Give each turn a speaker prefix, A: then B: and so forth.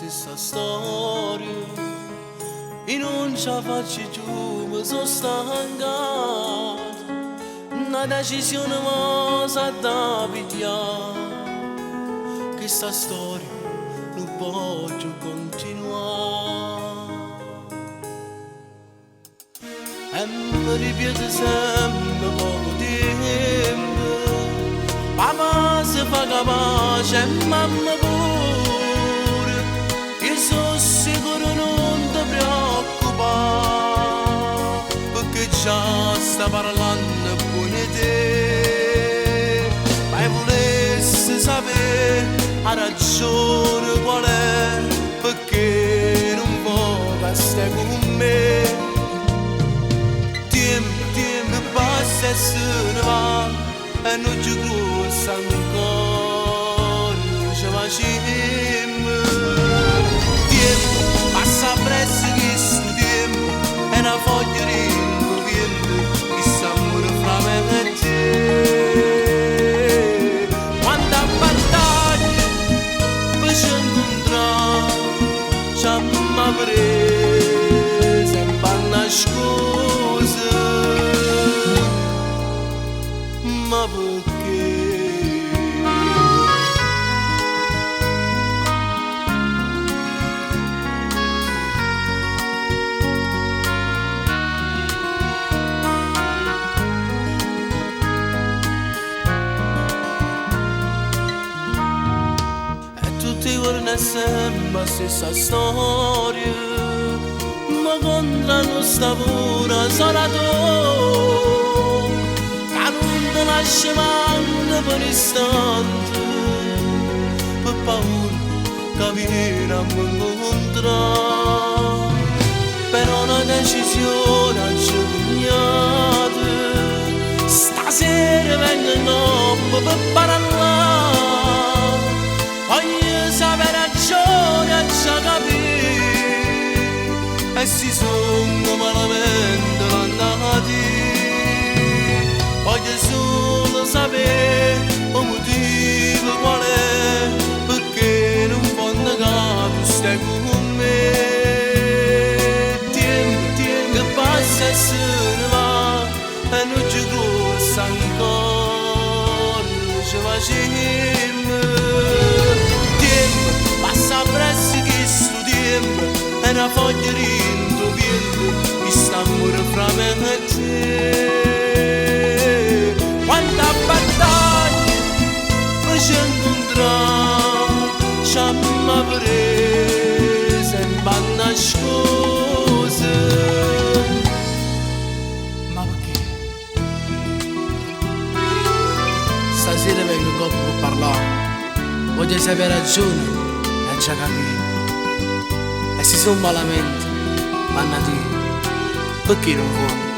A: stessa storia e non ce la faccio più, mi sono stancato. Una decisione mossa da pigliare, questa storia non posso continuare. E mi ripeto sempre poco tempo, papà si fa capace e mamma pure. Io sono sicuro non ti preoccupare, perché già sta parlando buone te. Ma volessi sapere la ragione qual è, perché non vuoi stare con me. Tempo passa e se ne va e non ci grossa ancora ce facciamo. Tempo passa presso questo tempo e una foglia rincoviente che s'amore fra me e te. Quanta battaglia per ci incontrare ci abbiamo preso in panna scusa. Ma perché? E tutti i giorni è sempre la stessa storia, ma contro non sta pure sola tu. Lascia mano per un istante, per paura che viene a mi incontrare. Però una decisione accegnata, stasera vengo in notte per parlare. Voglio sapere ragione e già capire, e si sono malamente andati. Voglio solo sapere il motivo qual è, perché non fondo capo stai con me. Tempo che passa e se ne va e non ci grossa ancora ce facciamo. Tempo passa presso questo tempo e una foglia rincoviente che sta amore fra me e te. Quanta battaglia per ci incontrare ci abbiamo preso in panna scusa. Ma perché? Stasera vengo dopo per parlare, voglio sapere ragione e già capire. E se sono malamente, mannati, perché non vuoi?